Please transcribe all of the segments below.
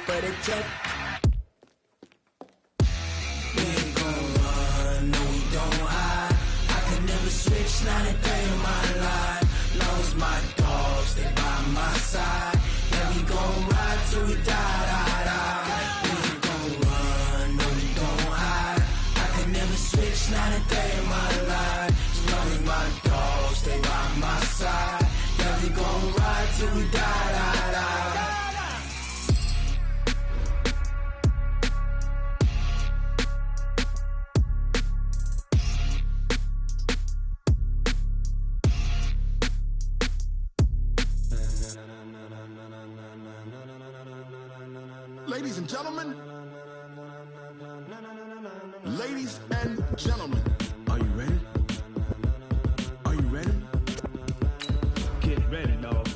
for the check. We ain't gon' run, no we don't hide. I could never switch, not a day in my life. Long as my dogs stay by my side. Yeah, we gon' ride till we die, die, die. We ain't gon' run, no we don't hide. I could never switch, not a day in my life. As long as my dogs stay by my side. Yeah, we gon' ride till we die, die, die. Ladies and gentlemen, ladies and gentlemen, are you ready? Are you ready? Get ready, dog.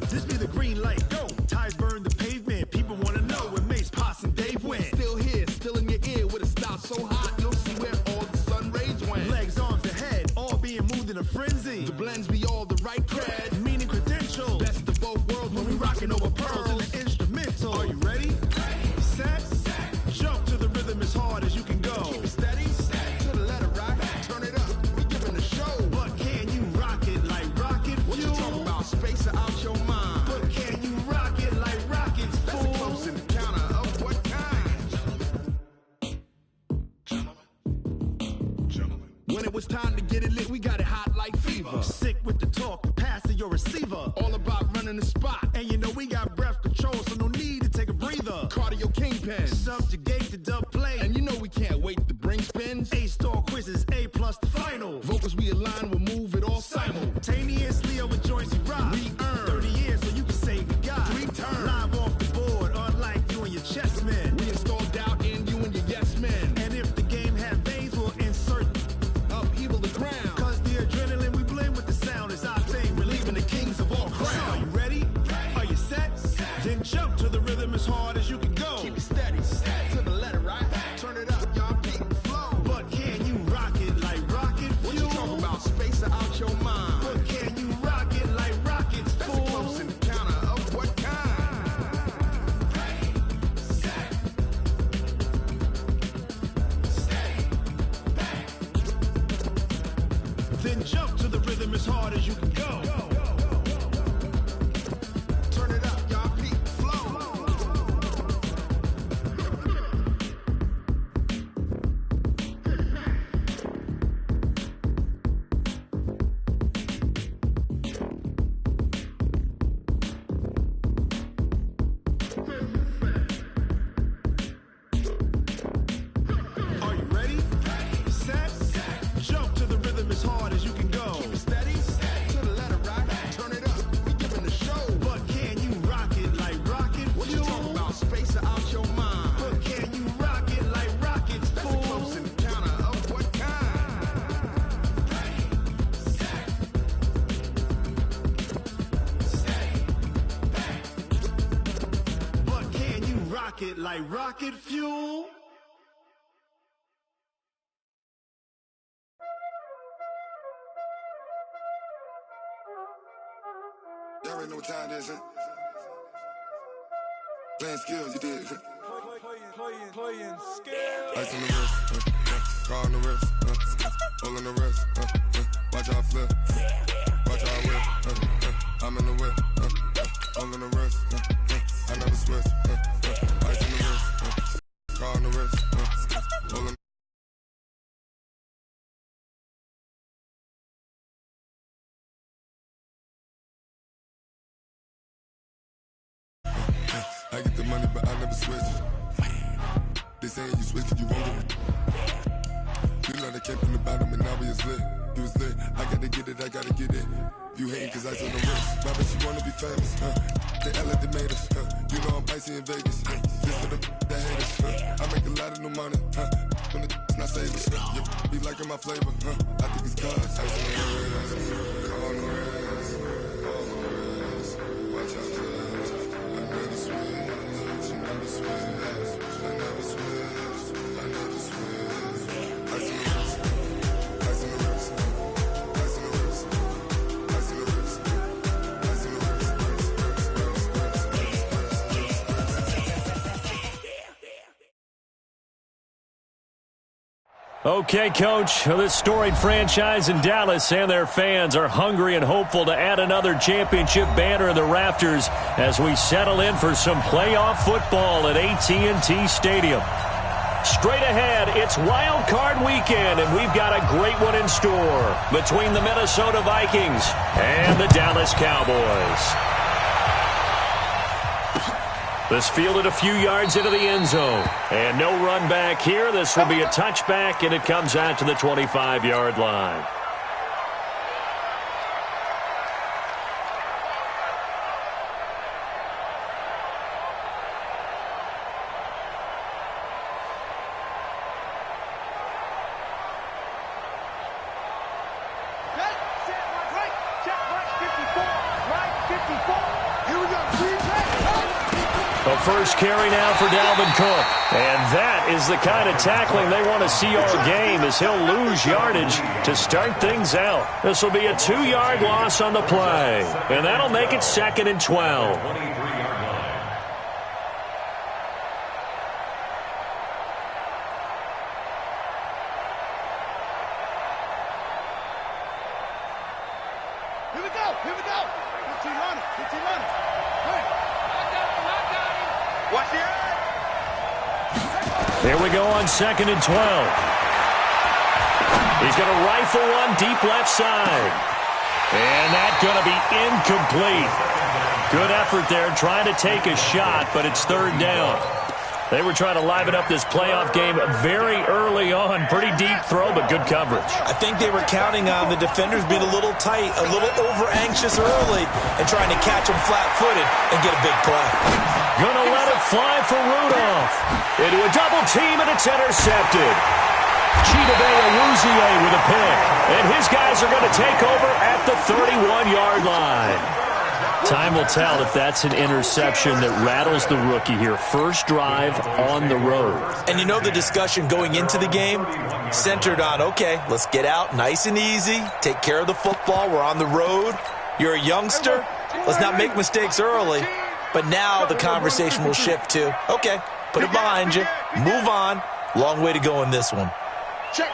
This be the green light, go. Tires burn the pavement. People wanna know where Mace, Potts, and Dave went. Still here, still in your ear with a style so hot, you'll see where all the sun rays went. Legs, arms, the head, all being moved in a frenzy. The blends be all the right cred, Meaning credentials. best of both worlds when we rockin' over Pearls in pearls. the instrumental. Are you ready? Set, jump to the rhythm as hard as you can go. Keep it steady, to the letter right, turn it up, we giving the show. But can you rock it like rocket What you fuel? talking about, space out your mind? But can you rock it like rockets, That's a close fool? encounter of what kind? When it was time to get it lit, we got it hot like fever. Sick with the talk, pass to your receiver. All about running the spot. And you know we got breath control, so no need to take a breather. Cardio kingpin. Subjugate the dub play. And you know we can't wait to bring spins. A-star quizzes, A plus the final. Vocals we align, we'll move it all Simultaneously over joints we rock. We earn 30 years so you can say we got 3 turns. Live off the board, unlike you and your chess men. We install doubt in you and your yes men. And if the game had veins, we'll insert Upheaval the ground. Cause the adrenaline we blend with the sound is our thing, relieving the kings of all crowns. Are you ready? Are you set? Then jump to the rhythm as hard as you can go. Keep it steady, to the letter right. Turn it up, y'all beat the flow. But can you rock it like rocket fuel? What you talking about, space out your mind? But can you rock it like rockets, That's a fool? close encounter of what kind? Then jump to the rhythm as hard as you can go. Turn it up, y'all beat the flow. Are you ready? Set, jump to the rhythm as hard as you can go. Keep it steady, to the letter right. Turn it up, we giving the show. But can you rock it like rocket What you fuel? talking about, space out your mind? But can you rock it like rockets, That's a fool? close encounter of what kind? But can you rock it like rocket fuel? Y'all already know what time it is, huh? Playing skills, you did. Playing scared. Ice on the wrist, car on the wrist, hole on the wrist, watch out flip, watch out whip, I'm in the whip, hole on the wrist, I never switch, ice on the wrist, car on the wrist, hole on I get the money, but I never switch. They saying you switch, you won't get it. You know they came from the bottom and now we is lit. You was lit, I gotta get it, I gotta get it. You hating cause I on the wrist. My bitch, you wanna be famous, They act like they made us, You know I'm icy in Vegas, This for the that hate us, I make a lot of new money, When the not save us, You be liking my flavor, I think it's cause ice on the wrist, on the wrist, on the wrist. Okay, Coach, this storied franchise in Dallas and their fans are hungry and hopeful to add another championship banner in the rafters as we settle in for some playoff football at AT&T Stadium. Straight ahead, it's Wild Card Weekend, and we've got a great one in store between the Minnesota Vikings and the Dallas Cowboys. This fielded a few yards into the end zone. And no run back here. This will be a touchback, and it comes out to the 25-yard line. The first carry now for Dalvin Cook. And that is the kind of tackling they want to see all game as he'll lose yardage to start things out. This will be a 2-yard loss on the play. And that'll make it 2nd and 12. Here we go. 15 running. Watch the end. Here we go on 2nd and 12. He's going to rifle one deep left side. And that's going to be incomplete. Good effort there trying to take a shot, but it's 3rd down. They were trying to liven up this playoff game very early on. Pretty deep throw, but good coverage. I think they were counting on the defenders being a little tight, a little over-anxious early, and trying to catch them flat-footed and get a big play. Gonna let it fly for Rudolph. Into a double team, and it's intercepted. Chidobe Awuzie with a pick. And his guys are going to take over at the 31-yard line. Time will tell if that's an interception that rattles the rookie here. First drive on the road. And you know the discussion going into the game centered on, okay, let's get out nice and easy, take care of the football, we're on the road. You're a youngster, let's not make mistakes early. But now the conversation will shift to, okay, put it behind you, move on. Long way to go in this one. Check.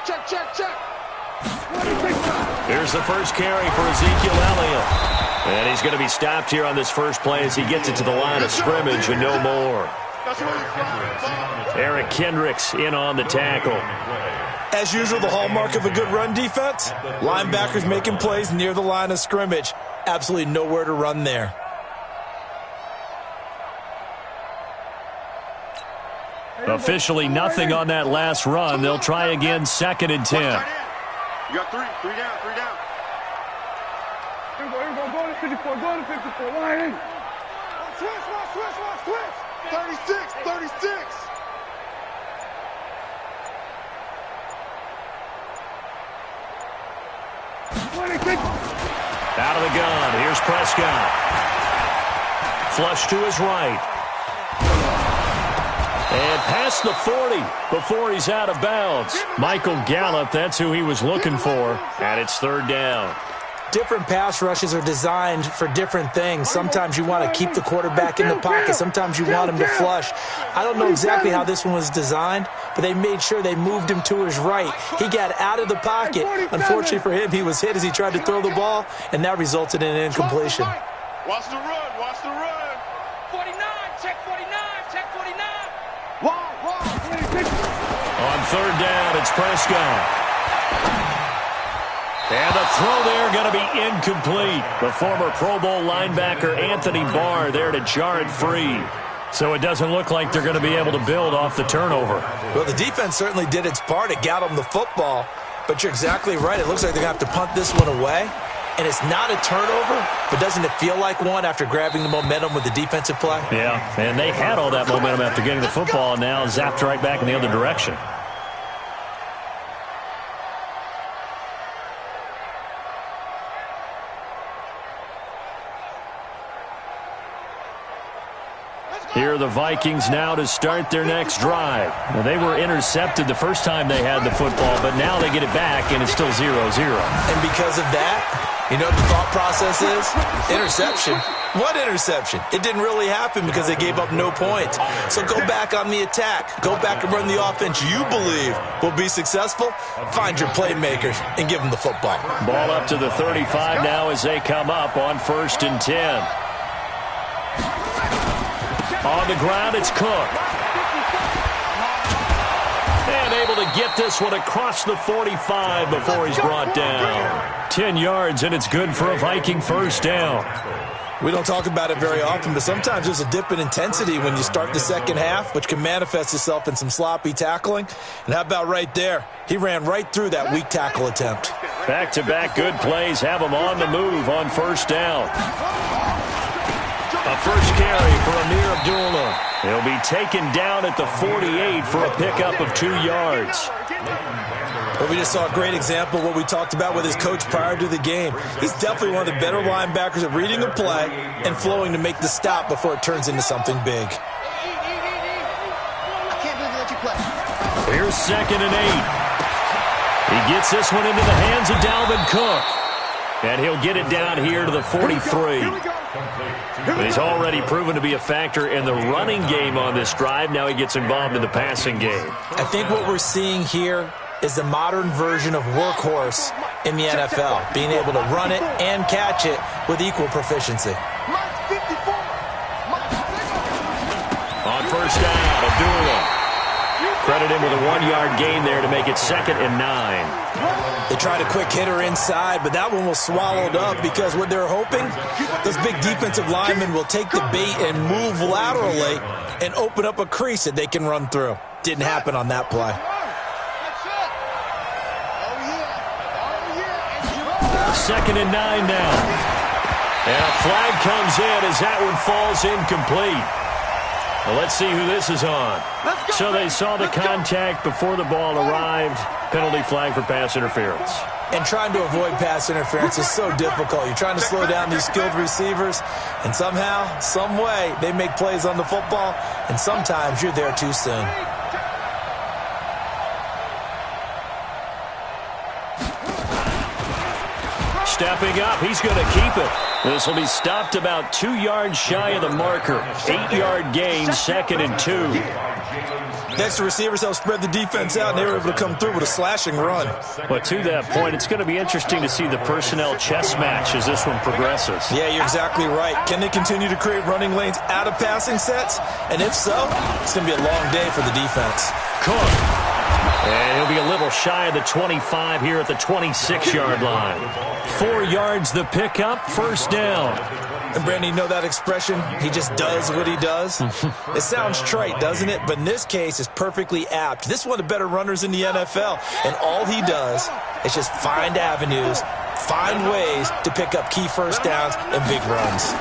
Here's the first carry for Ezekiel Elliott. And he's going to be stopped here on this first play as he gets it to the line of scrimmage and no more. Eric Kendricks in on the tackle. As usual, the hallmark of a good run defense, linebackers making plays near the line of scrimmage. Absolutely nowhere to run there. Officially nothing on that last run. They'll try again 2nd and 10. You got three down. Go to 54, line in. Switch. 36. Out of the gun, here's Prescott. Flush to his right. And past the 40 before he's out of bounds. Michael Gallup, that's who he was looking for. And it's 3rd down. Different pass rushes are designed for different things. Sometimes you want to keep the quarterback in the pocket. Sometimes you want him to flush. I don't know exactly how this one was designed, but they made sure they moved him to his right. He got out of the pocket. Unfortunately for him, he was hit as he tried to throw the ball, and that resulted in an incompletion. Watch the run. 49, check 49. On 3rd down, it's Prescott. And the throw there going to be incomplete. The former Pro Bowl linebacker Anthony Barr there to jar it free. So it doesn't look like they're going to be able to build off the turnover. Well, the defense certainly did its part. It got them the football. But you're exactly right. It looks like they're going to have to punt this one away. And it's not a turnover, but doesn't it feel like one after grabbing the momentum with the defensive play? Yeah, and they had all that momentum after getting the football, and now zapped right back in the other direction. Here are the Vikings now to start their next drive. Well, they were intercepted the first time they had the football, but now they get it back, and it's still 0-0. And because of that, You know what the thought process is? Interception. What interception? It didn't really happen because they gave up no points. So go back on the attack. Go back and run the offense you believe will be successful. Find your playmakers and give them the football. Ball up to the 35 now as they come up on 1st and 10. On the ground, it's Cook. And able to get this one across the 45 before he's brought down. 10 yards, and it's good for a Viking first down. We don't talk about it very often, but sometimes there's a dip in intensity when you start the second half, which can manifest itself in some sloppy tackling. And how about right there? He ran right through that weak tackle attempt. Back-to-back good plays have him on the move on first down. A first carry for Amir Abdullah. He'll be taken down at the 48 for a pickup of 2 yards. Well, we just saw a great example of what we talked about with his coach prior to the game. He's definitely one of the better linebackers at reading a play and flowing to make the stop before it turns into something big. Here's 2nd and 8. He gets this one into the hands of Dalvin Cook. And he'll get it down here to the 43. But he's already proven to be a factor in the running game on this drive. Now he gets involved in the passing game. I think what we're seeing here is the modern version of workhorse in the NFL, being able to run it and catch it with equal proficiency. On first down, Abdullah. Credit him with a 1-yard gain there to make it 2nd and 9. They tried a quick hitter inside, but that one was swallowed up because what they're hoping, those big defensive linemen will take the bait and move laterally and open up a crease that they can run through. Didn't happen on that play. 2nd and 9 now. And a flag comes in as that one falls incomplete. Well, let's see who this is on. So they saw the contact before the ball arrived. Penalty flag for pass interference. And trying to avoid pass interference is so difficult. You're trying to slow down these skilled receivers, and somehow, some way, they make plays on the football, and sometimes you're there too soon. Stepping up, he's going to keep it. This will be stopped about 2 yards shy of the marker. 8-yard gain, 2nd and 2. Next, the receivers helped spread the defense out, and they were able to come through with a slashing run. But to that point, it's going to be interesting to see the personnel chess match as this one progresses. Yeah, you're exactly right. Can they continue to create running lanes out of passing sets? And if so, it's going to be a long day for the defense. Cook. And he'll be a little shy of the 25 here at the 26-yard line. 4 yards the pickup, first down. And, Brandon, you know that expression? He just does what he does? It sounds trite, doesn't it? But in this case, it's perfectly apt. This is one of the better runners in the NFL. And all he does is just find avenues, find ways to pick up key first downs and big runs.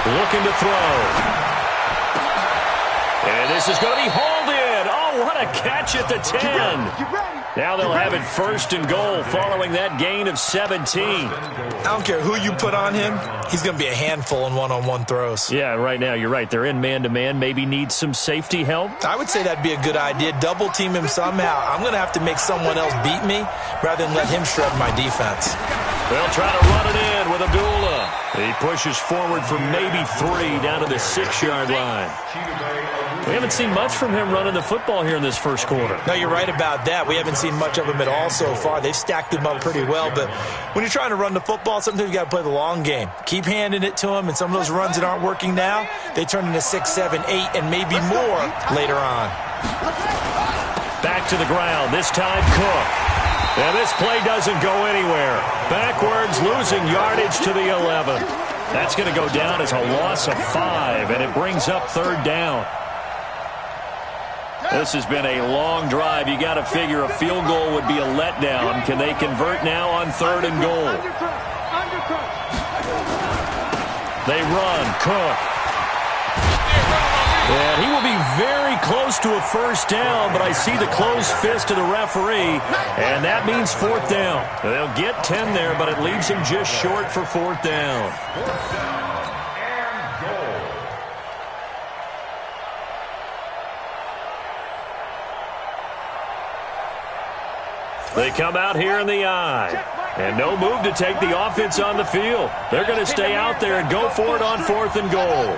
Looking to throw. And this is going to be hauled in. Oh, what a catch at the 10. Now they'll have it 1st and goal following that gain of 17. I don't care who you put on him. He's going to be a handful in one-on-one throws. Yeah, right now you're right. They're in man-to-man. Maybe need some safety help. I would say that'd be a good idea. Double team him somehow. I'm going to have to make someone else beat me rather than let him shred my defense. They'll try to run it in with Abdullah. He pushes forward for maybe 3 down to the 6-yard line. We haven't seen much from him running the football here in this first quarter. No, you're right about that. We haven't seen much of him at all so far. They've stacked him up pretty well, but when you're trying to run the football, sometimes you got to play the long game. Keep handing it to him, and some of those runs that aren't working now, they turn into 6, 7, 8, and maybe more later on. Back to the ground, this time Cook. And this play doesn't go anywhere. Backwards, losing yardage to the 11. That's going to go down as a loss of 5, and it brings up 3rd down. This has been a long drive. You got to figure a field goal would be a letdown. Can they convert now on 3rd and goal? They run. Cook. And he will be very close to a first down, but I see the closed fist of the referee, and that means 4th down. They'll get 10 there, but it leaves him just short for 4th down. They come out here in the I. And no move to take the offense on the field. They're going to stay out there and go for it on 4th and goal.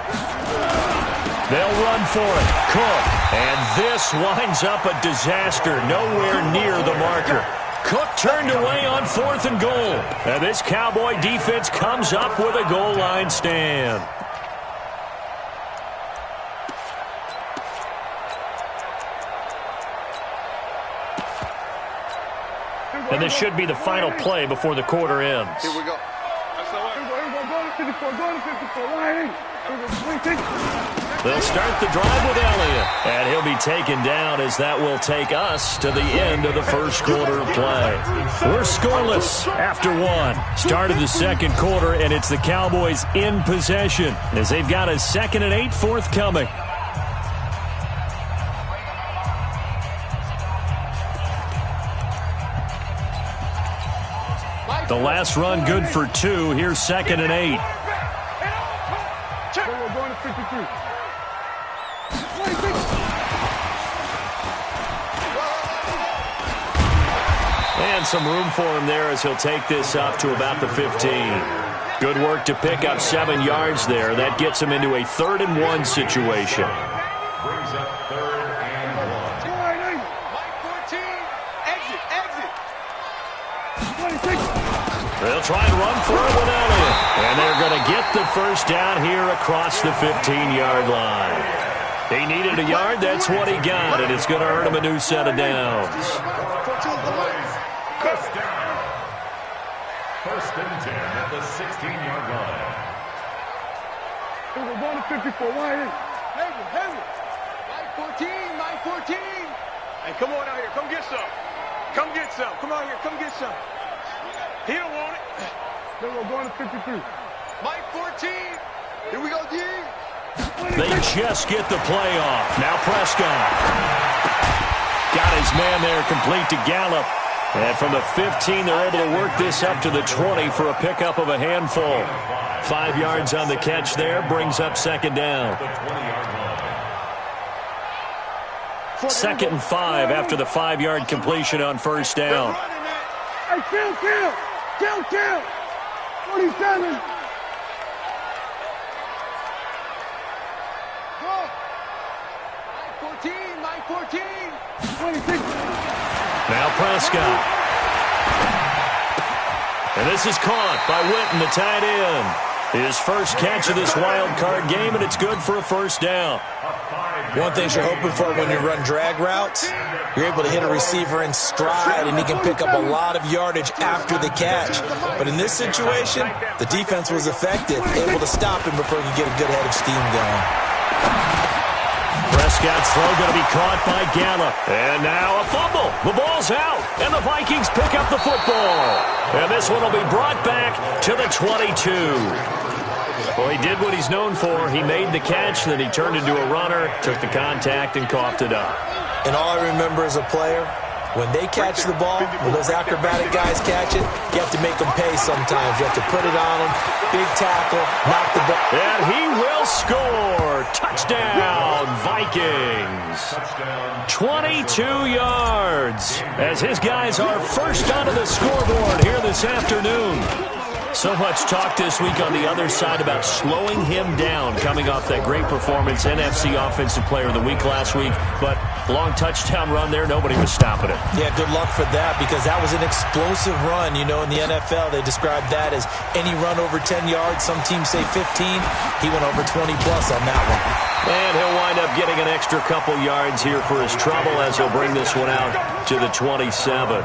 They'll run for it. Cook. And this winds up a disaster. Nowhere near the marker. Cook turned away on 4th and goal. And this Cowboy defense comes up with a goal line stand. And this should be the final play before the quarter ends. Here we go. They'll start the drive with Elliott. And he'll be taken down as that will take us to the end of the first quarter of play. We're scoreless after one. Start of the second quarter, and it's the Cowboys in possession as they've got a 2nd and 8 forthcoming. The last run good for 2. Here's 2nd and 8. And some room for him there as he'll take this up to about the 15. Good work to pick up 7 yards there. That gets him into a 3rd and 1 situation. Brings up 3rd and 1. Mike 14, exit. They'll try and run for it with Elliott. And they're going to get the first down here across the 15-yard line. He needed a yard. That's what he got, and it's going to earn him a new set of downs. First and 10 at the 16-yard line. We're going to 54. Why? Mike 14. Hey, come on out here. Come get some. Come on here. Come get some. He don't want it. Then we're going to 53. Mike 14. Here we go, D. They just get the play off. Now Prescott. Got his man there complete to Gallup. And from the 15, they're able to work this up to the 20 for a pickup of a handful. 5 yards on the catch there. Brings up 2nd down. 2nd and 5 after the 5-yard completion on 1st down. Hey, kill. 47. Mike 14. 26. Now Prescott. And this is caught by Witten, the tight end. His first catch of this wild card game, and it's good for a 1st down. One thing you're hoping for when you run drag routes, you're able to hit a receiver in stride, and he can pick up a lot of yardage after the catch. But in this situation, the defense was effective, able to stop him before he could get a good head of steam going. Prescott's throw going to be caught by Gallup. And now a fumble. The ball's out, and the Vikings pick up the football. And this one will be brought back to the 22. Well, he did what he's known for. He made the catch, then he turned into a runner, took the contact, and coughed it up. And all I remember as a player, when they catch the ball, when those acrobatic guys catch it, you have to make them pay sometimes. You have to put it on them, big tackle, knock the ball. And he will score. Touchdown, Vikings. 22 yards as his guys are first onto the scoreboard here this afternoon. So much talk this week on the other side about slowing him down coming off that great performance, NFC Offensive Player of the Week last week. But long touchdown run there, nobody was stopping it. Yeah, good luck for that because that was an explosive run. You know, in the NFL, they described that as any run over 10 yards. Some teams say 15. He went over 20-plus on that one. And he'll wind up getting an extra couple yards here for his trouble as he'll bring this one out to the 27.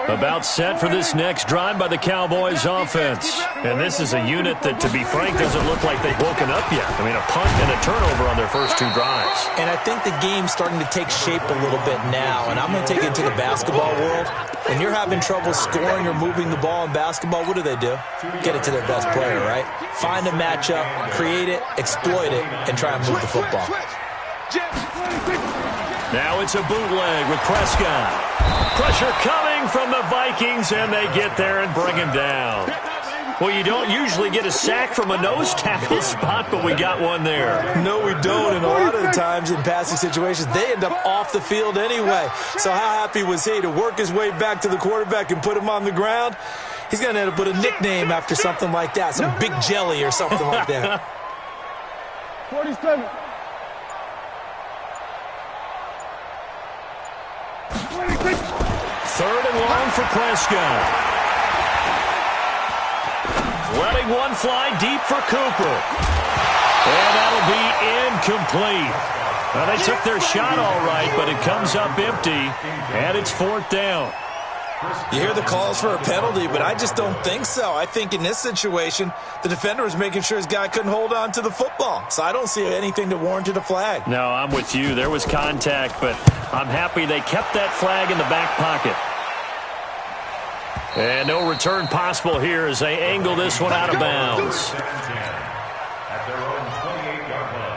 About set for this next drive by the Cowboys offense. And this is a unit that, to be frank, doesn't look like they've woken up yet. I mean, a punt and a turnover on their first 2 drives. And I think the game's starting to take shape a little bit now. And I'm going to take it into the basketball world. When you're having trouble scoring or moving the ball in basketball, what do? Get it to their best player, right? Find a matchup, create it, exploit it, and try and move the football. Now it's a bootleg with Prescott. Pressure coming from the Vikings, and they get there and bring him down. Well, you don't usually get a sack from a nose tackle spot, but we got one there. No, we don't. And a lot of the times in passing situations, they end up off the field anyway. So how happy was he to work his way back to the quarterback and put him on the ground? He's going to end up with a nickname after something like that, some Big Jelly or something like that. 47. 3rd and long for Prescott. Letting one fly deep for Cooper. And that'll be incomplete. Well, they took their shot all right, but it comes up empty, and it's 4th down. You hear the calls for a penalty, but I just don't think so. I think in this situation, the defender was making sure his guy couldn't hold on to the football. So I don't see anything that warranted a flag. No, I'm with you. There was contact, but I'm happy they kept that flag in the back pocket. And no return possible here as they angle this one out of bounds. At their own 28-yard line.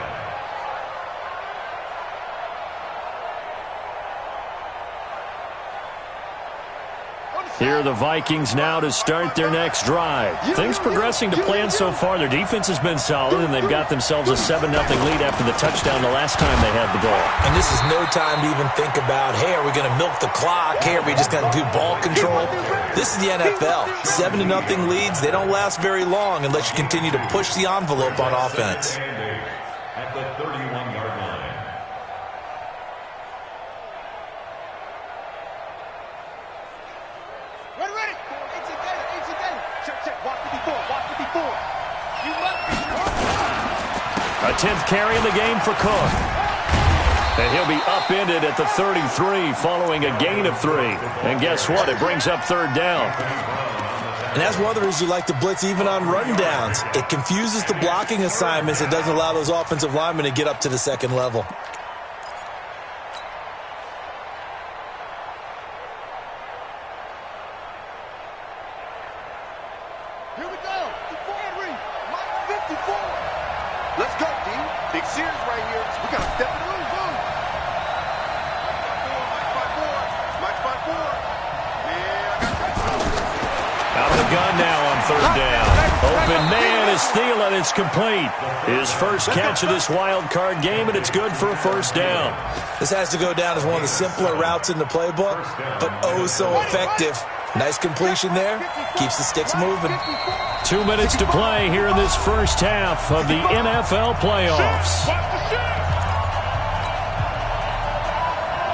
Here are the Vikings now to start their next drive. Things progressing to plan so far. Their defense has been solid, and they've got themselves a 7-0 lead after the touchdown the last time they had the ball. And this is no time to even think about, hey, are we going to milk the clock? Hey, are we just going to do ball control? This is the NFL. 7-0 leads, they don't last very long unless you continue to push the envelope on offense. At the 31-yard line. Ready. Check. Watch 54. A 10th carry in the game for Cook. And he'll be upended at the 33 following a gain of 3. And guess what? It brings up 3rd down. And that's one of the reasons you like to blitz even on rundowns. It confuses the blocking assignments. It doesn't allow those offensive linemen to get up to the second level. Here we go. Mike 54. Let's go, D. Big Sears right here. We got to step in the room. Boom. Mike 54. Yeah, I got you. Out of the gun now on 3rd down. Open man is Thielen. It's complete. His first catch of this wild card game, and it's good for a 1st down. This has to go down as one of the simpler routes in the playbook, but oh so effective. Nice completion there. Keeps the sticks moving. 2 minutes to play here in this first half of the NFL playoffs.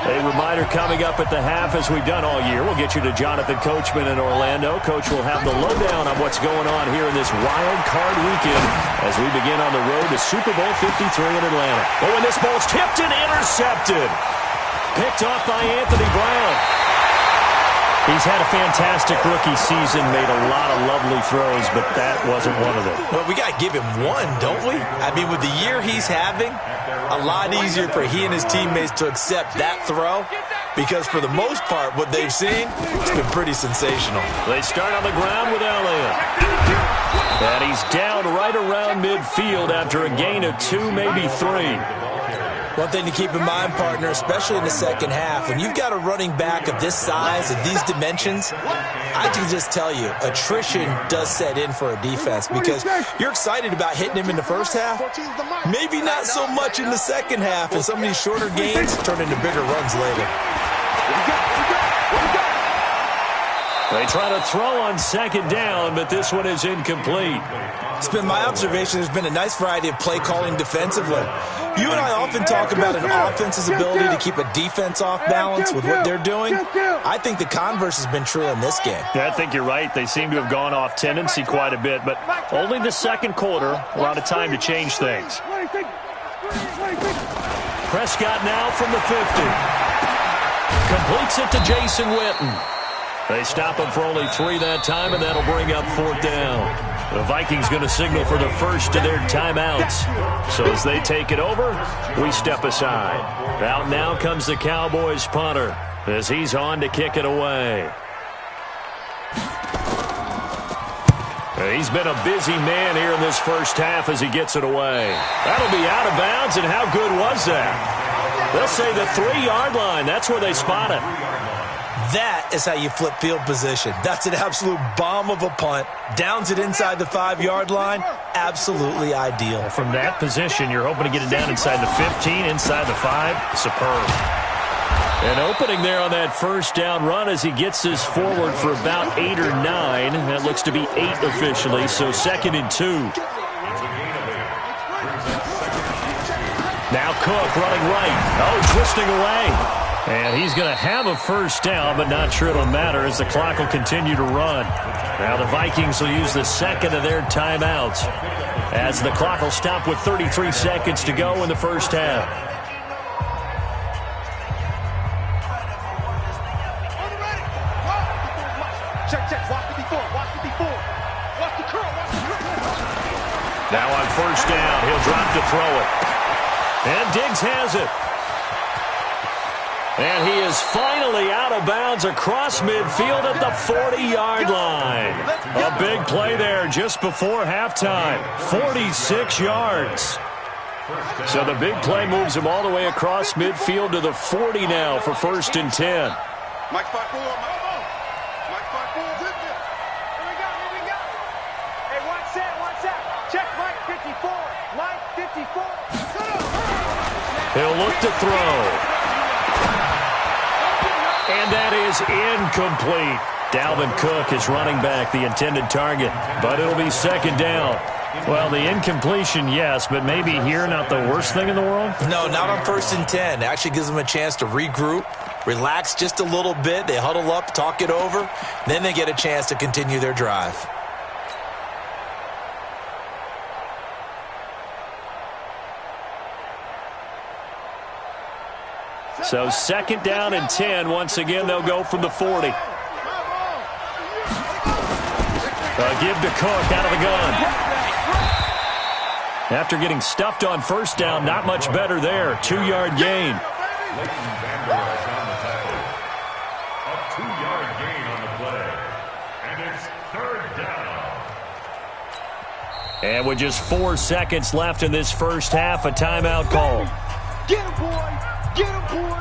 A reminder coming up at the half, as we've done all year. We'll get you to Jonathan Coachman in Orlando. Coach will have the lowdown on what's going on here in this wild card weekend as we begin on the road to Super Bowl 53 in Atlanta. Oh, and this ball's tipped and intercepted. Picked off by Anthony Brown. He's had a fantastic rookie season, made a lot of lovely throws, but that wasn't one of them. Well, we got to give him one, don't we? I mean, with the year he's having, a lot easier for he and his teammates to accept that throw because for the most part, what they've seen, it's been pretty sensational. They start on the ground with Elliott. And he's down right around midfield after a gain of 2, maybe 3. One thing to keep in mind, partner, especially in the second half, when you've got a running back of this size and these dimensions, I can just tell you, attrition does set in for a defense because you're excited about hitting him in the first half, maybe not so much in the second half, and some of these shorter gains turn into bigger runs later. They try to throw on 2nd down, but this one is incomplete. It's been my observation there's been a nice variety of play calling defensively. You and I often talk about an offense's ability to keep a defense off balance with what they're doing. I think the converse has been true in this game. Yeah, I think you're right. They seem to have gone off tendency quite a bit, but only the second quarter, a lot of time to change things. Prescott now from the 50. Completes it to Jason Witten. They stop him for only 3 that time, and that'll bring up 4th down. The Vikings going to signal for the first of their timeouts. So as they take it over, we step aside. Out now comes the Cowboys punter as he's on to kick it away. He's been a busy man here in this first half as he gets it away. That'll be out of bounds, and how good was that? They'll say the 3-yard line. That's where they spot it. That is how you flip field position. That's an absolute bomb of a punt. Downs it inside the 5-yard line. Absolutely ideal. From that position, you're hoping to get it down inside the 15, inside the 5. Superb. An opening there on that first down run as he gets this forward for about 8 or 9. That looks to be 8 officially, so 2nd and 2. Now Cook running right. Oh, twisting away. And he's going to have a first down, but not sure it'll matter as the clock will continue to run. Now the Vikings will use the second of their timeouts as the clock will stop with 33 seconds to go in the first half. Check. Watch 54. Watch 54. Watch the curl. Watch the curl. Now on first down, he'll drop to throw it. And Diggs has it. And he is finally out of bounds across midfield at the 40-yard line. A big play there just before halftime. 46 yards. So the big play moves him all the way across midfield to the 40 now for 1st and 10. Mike 5-4. Mike 5-4. Here we go. Hey, watch that. Check Mike 54. Mike 54. He'll look to throw. And that is incomplete. Dalvin Cook is running back, the intended target, but it'll be 2nd down. Well, the incompletion, yes, but maybe here not the worst thing in the world? No, not on 1st and 10. It actually gives them a chance to regroup, relax just a little bit. They huddle up, talk it over, then they get a chance to continue their drive. So 2nd down and 10. Once again, they'll go from the 40. Give to Cook out of the gun. After getting stuffed on first down, not much better there. 2-yard gain. A 2-yard gain on the play. And it's 3rd down. And with just 4 seconds left in this first half, a timeout call. Get him, boy. Get him, boy.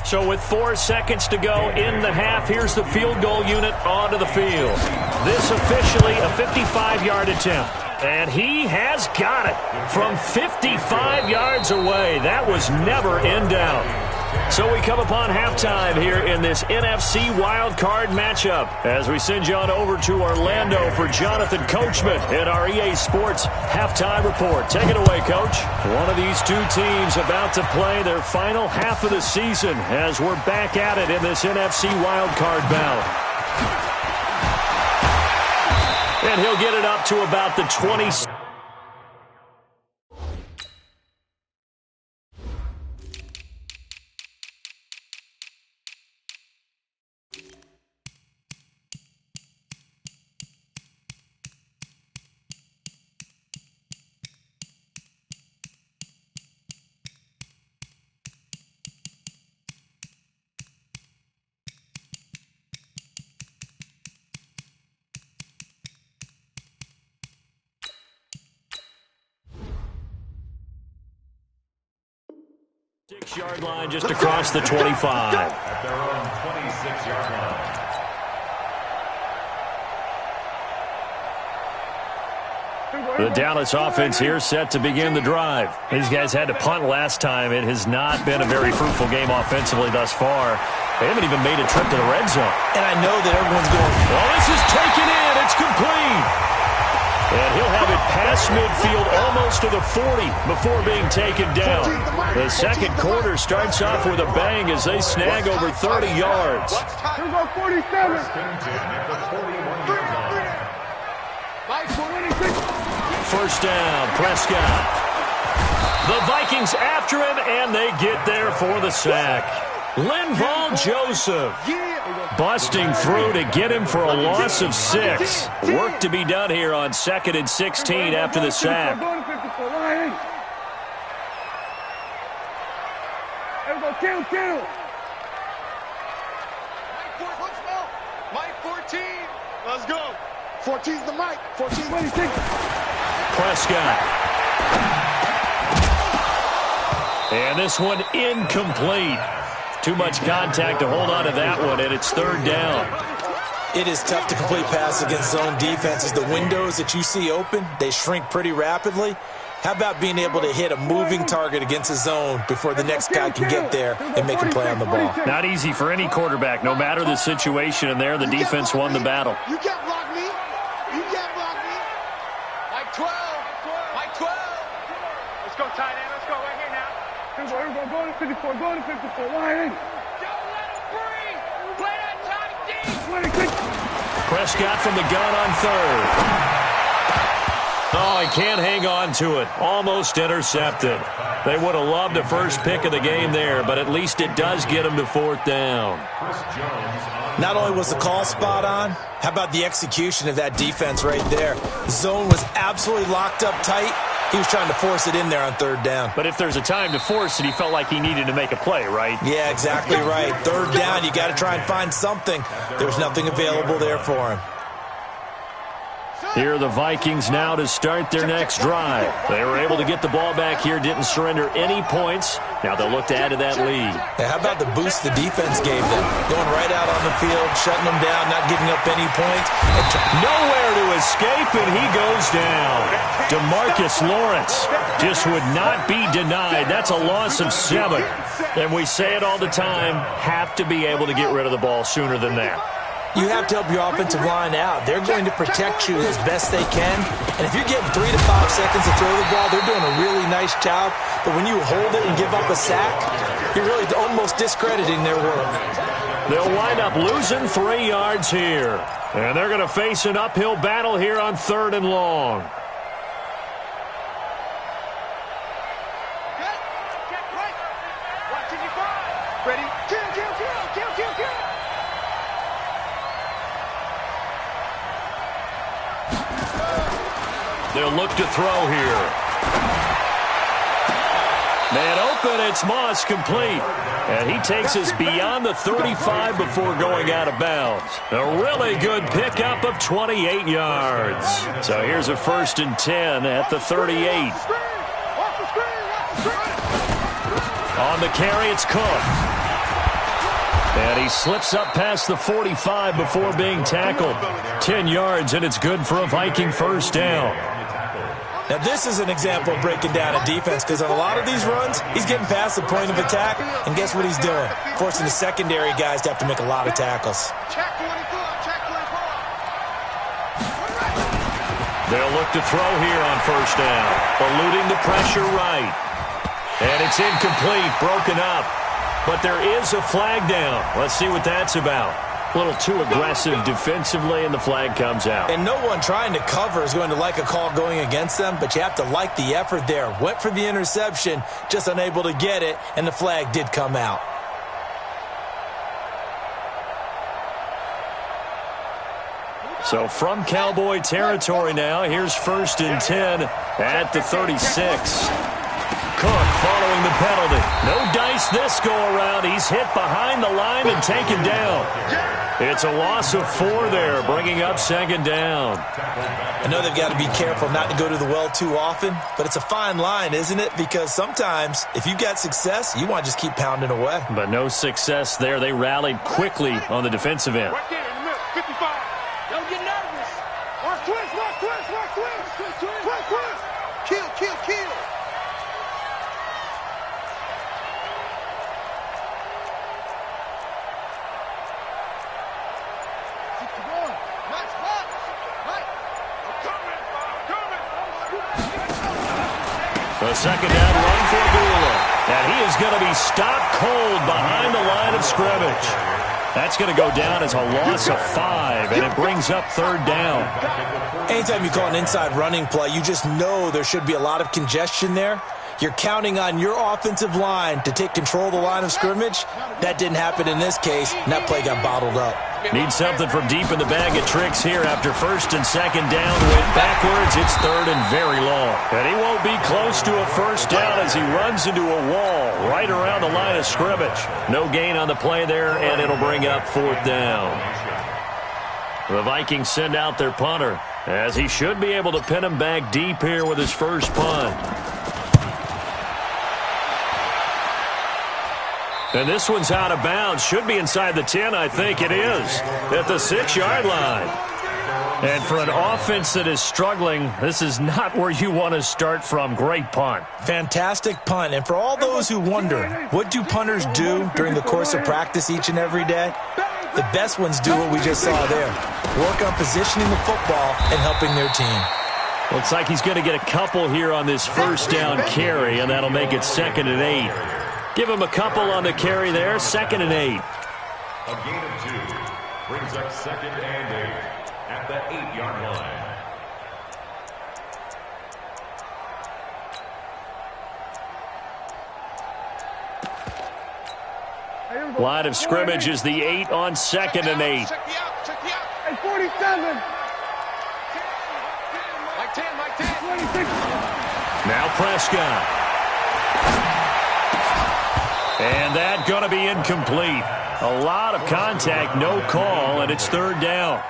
So with 4 seconds to go in the half, here's the field goal unit onto the field. This officially a 55-yard attempt. And he has got it from 55 yards away. That was never in doubt. So we come upon halftime here in this NFC wildcard matchup as we send you on over to Orlando for Jonathan Coachman in our EA Sports halftime report. Take it away, Coach. One of these two teams about to play their final half of the season as we're back at it in this NFC wildcard bout. And he'll get it up to about the 20. Yard line just across the 25. At their own 26-yard line. The Dallas offense here set to begin the drive. These guys had to punt last time. It has not been a very fruitful game offensively thus far. They haven't even made a trip to the red zone. And I know that everyone's going, well, this is taken in. It's complete. And he'll have it past midfield almost to the 40 before being taken down. The second quarter starts off with a bang as they snag over 30 yards. Here we go, 47. First down, Prescott. The Vikings after him, and they get there for the sack. Linval Joseph busting through to get him for a loss of 6. Work to be done here on 2nd and 16 after the sack. Mike 14. Let's go. 14's the Mike. 14, 26. Prescott. And this one incomplete. Too much contact to hold on to that one, and it's third down. It is tough to complete pass against zone defenses. The windows that you see open, they shrink pretty rapidly. How about being able to hit a moving target against a zone before the next guy can get there and make a play on the ball? Not easy for any quarterback. No matter the situation in there, the defense won the battle. You can't block me. You can't block me. Like 12. Like 12. Let's go, tight end. Let's go right here now. Here we go. Go to 54. Go to 54. Line in. Don't let him breathe. Play that tight deep. Prescott from the gun on third. Oh, he can't hang on to it. Almost intercepted. They would have loved the first pick of the game there, but at least it does get him to fourth down. Not only was the call spot on, how about the execution of that defense right there? Zone was absolutely locked up tight. He was trying to force it in there on third down. But if there's a time to force it, he felt like he needed to make a play, right? Yeah, exactly right. Third down, you got to try and find something. There's nothing available there for him. Here are the Vikings now to start their next drive. They were able to get the ball back here, didn't surrender any points. Now they'll look to add to that lead. Yeah, how about the boost the defense gave them? Going right out on the field, shutting them down, not giving up any points. Nowhere to escape, and he goes down. DeMarcus Lawrence just would not be denied. That's a loss of 7. And we say it all the time, have to be able to get rid of the ball sooner than that. You have to help your offensive line out. They're going to protect you as best they can. And if you're getting 3 to 5 seconds to throw the ball, they're doing a really nice job. But when you hold it and give up a sack, you're really almost discrediting their work. They'll wind up losing 3 yards here. And they're going to face an uphill battle here on 3rd and long. Ready? Kill. They'll look to throw here. Man open, it's Moss complete. And he takes us beyond the 35 before going out of bounds. A really good pickup of 28 yards. So here's a 1st and 10 at the 38. On the carry, it's Cook. And he slips up past the 45 before being tackled. 10 yards, and it's good for a Viking first down. Now, this is an example of breaking down a defense because on a lot of these runs, he's getting past the point of attack, and guess what he's doing? Forcing the secondary guys to have to make a lot of tackles. They'll look to throw here on first down, eluding the pressure right. And it's incomplete, broken up. But there is a flag down. Let's see what that's about. A little too aggressive defensively, and the flag comes out. And no one trying to cover is going to like a call going against them, but you have to like the effort there. Went for the interception, just unable to get it, and the flag did come out. So from Cowboy territory now, here's 1st and 10 at the 36. Cook following the penalty. No dice this go-around. He's hit behind the line and taken down. It's a loss of 4 there, bringing up 2nd down. I know they've got to be careful not to go to the well too often, but it's a fine line, isn't it? Because sometimes, if you've got success, you want to just keep pounding away. But no success there. They rallied quickly on the defensive end. Right there in the middle, 55. Don't get nervous. Watch twist. Kill. The 2nd down run for Abdullah. And he is going to be stopped cold behind the line of scrimmage. That's going to go down as a loss of 5, and it brings up 3rd down. Anytime you call an inside running play, you just know there should be a lot of congestion there. You're counting on your offensive line to take control of the line of scrimmage. That didn't happen in this case, and that play got bottled up. Need something from deep in the bag of tricks here after 1st and 2nd down. Went backwards. It's 3rd and very long. And he won't be close to a first down as he runs into a wall right around the line of scrimmage. No gain on the play there, and it'll bring up 4th down. The Vikings send out their punter as he should be able to pin him back deep here with his first punt. And this one's out of bounds. Should be inside the 10, I think it is, at the 6-yard line. And for an offense that is struggling, this is not where you want to start from. Great punt. Fantastic punt. And for all those who wonder, what do punters do during the course of practice each and every day? The best ones do what we just saw there. Work on positioning the football and helping their team. Looks like he's going to get a couple here on this first down carry, and that'll make it 2nd and 8. Give him a couple on the carry there, 2nd and 8. A gain of 2 brings up 2nd and 8 at the 8-yard line. Line of scrimmage is the 8 on 2nd and 8. Check me out. Hey, 47. Mike 10. 26. Now Prescott. And that going to be incomplete. A lot of contact, no call, and it's 3rd down.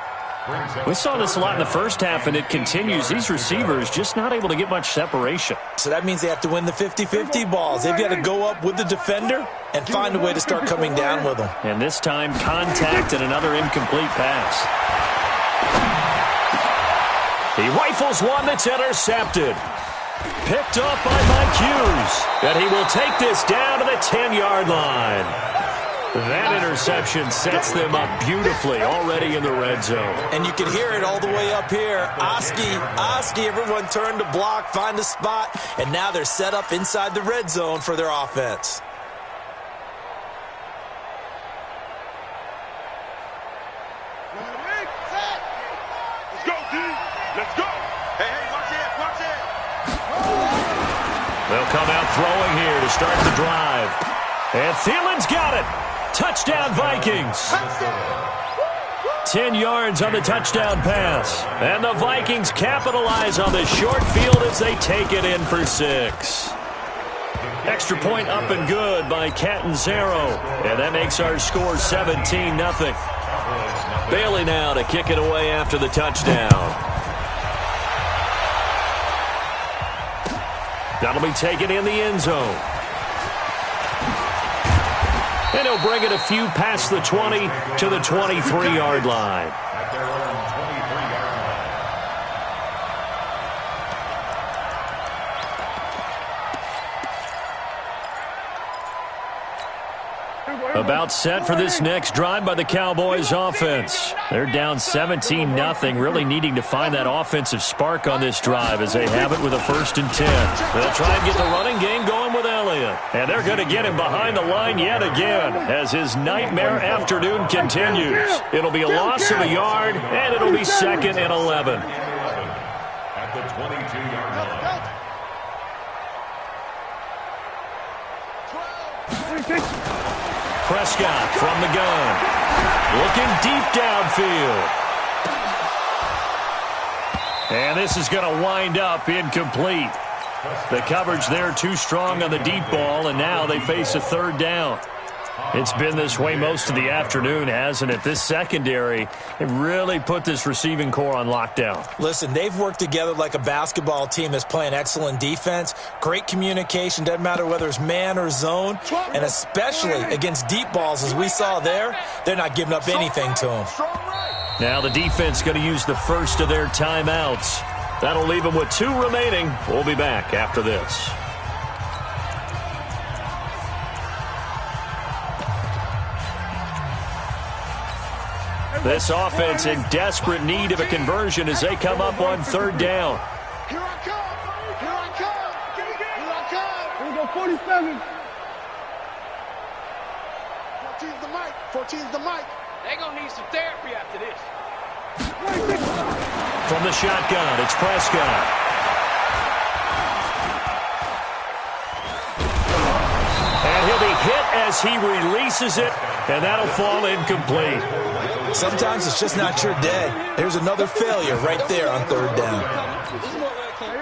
We saw this a lot in the first half, and it continues. These receivers just not able to get much separation. So that means they have to win the 50-50 balls. They've got to go up with the defender and find a way to start coming down with them. And this time, contact and another incomplete pass. He rifles one that's intercepted. Picked up by Mike Hughes. And he will take this down to the 10-yard line. That interception sets them up beautifully already in the red zone. And you can hear it all the way up here. Oski, everyone turned to block, find a spot, and now they're set up inside the red zone for their offense. Let's go, D. Let's go. Hey, watch it. They'll come out throwing here to start the drive. And Thielen's got it. Touchdown, Vikings. 10 yards on the touchdown pass. And the Vikings capitalize on the short field as they take it in for 6. Extra point up and good by Catanzaro. And that makes our score 17-0. Bailey now to kick it away after the touchdown. That'll be taken in the end zone. And he'll bring it a few past the 20 to the 23-yard line. At their own 23-yard line. About set for this next drive by the Cowboys offense. They're down 17-0, really needing to find that offensive spark on this drive as they have it with a 1st and 10. They'll try and get the running game going with Elliott. And they're going to get him behind the line yet again as his nightmare afternoon continues. It'll be a loss of a yard, and it'll be 2nd and 11. At the 22-yard line. Prescott from the gun. Looking deep downfield. And this is going to wind up incomplete. The coverage there too strong on the deep ball, and now they face a 3rd down. It's been this way most of the afternoon, hasn't it? This secondary, it really put this receiving core on lockdown. Listen, they've worked together like a basketball team that's playing excellent defense. Great communication, doesn't matter whether it's man or zone. And especially against deep balls, as we saw there, they're not giving up anything to them. Now the defense going to use the first of their timeouts. That'll leave them with 2 remaining. We'll be back after this. This offense in desperate need of a conversion as they come up on 3rd down. Here I come. Here we go, 47. 14's the mic. They're going to need some therapy after this. From the shotgun, it's Prescott. And he'll be hit as he releases it, and that'll fall incomplete. Sometimes it's just not your day. There's another failure right there on 3rd down.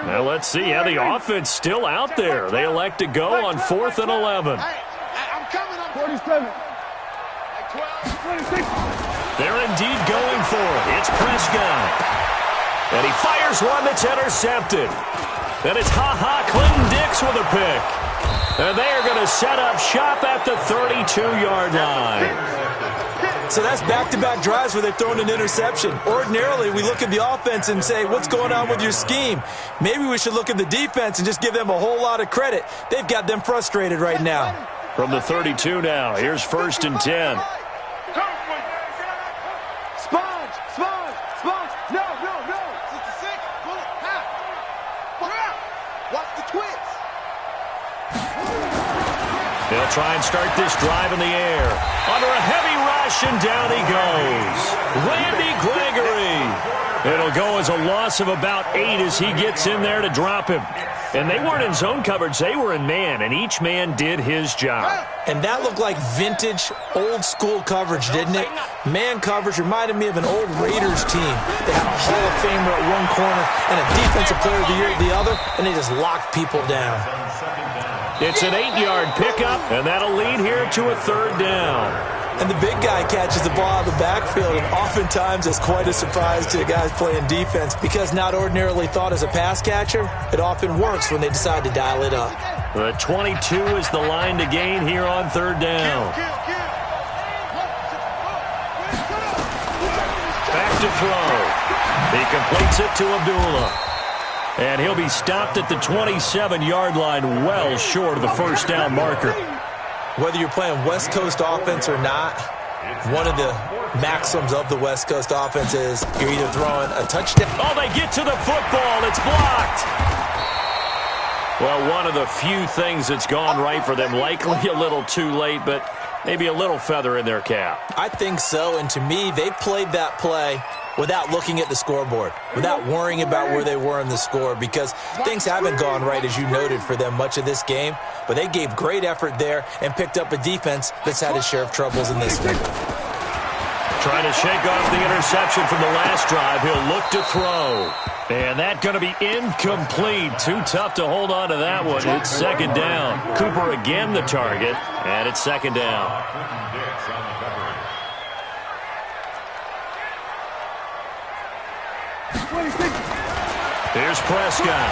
Now let's see how the offense still out there. They elect to go on 4th and 11. I'm coming. 47. 26. They're indeed going for it. It's Prescott. And he fires one that's intercepted. And it's Clinton Dix with a pick. And they are going to set up shop at the 32-yard line. So that's back-to-back drives where they've thrown an interception. Ordinarily, we look at the offense and say, what's going on with your scheme? Maybe we should look at the defense and just give them a whole lot of credit. They've got them frustrated right now. From the 32 now, here's 1st and 10. They'll try and start this drive in the air. Under a heavy rush, and down he goes. Randy Gregory. It'll go as a loss of about 8 as he gets in there to drop him. And they weren't in zone coverage. They were in man, and each man did his job. And that looked like vintage, old-school coverage, didn't it? Man coverage reminded me of an old Raiders team. They had a Hall of Famer at one corner and a Defensive Player of the Year at the other, and they just locked people down. It's an 8-yard pickup, and that'll lead here to a 3rd down. And the big guy catches the ball out of the backfield, and oftentimes it's quite a surprise to the guys playing defense because not ordinarily thought as a pass catcher, it often works when they decide to dial it up. The 22 is the line to gain here on 3rd down. Back to throw. He completes it to Abdullah. And he'll be stopped at the 27-yard line, well short of the 1st down marker. Whether you're playing West Coast offense or not, one of the maxims of the West Coast offense is you're either throwing a touchdown. Oh, they get to the football. It's blocked. Well, one of the few things that's gone right for them. Likely a little too late, but maybe a little feather in their cap. I think so, and to me, they played that play without looking at the scoreboard, without worrying about where they were in the score, because things haven't gone right, as you noted, for them much of this game. But they gave great effort there and picked up a defense that's had its share of troubles in this one. Trying to shake off the interception from the last drive. He'll look to throw. And that's going to be incomplete. Too tough to hold on to that one. It's 2nd down. Cooper again the target, and it's 2nd down. Here's Prescott.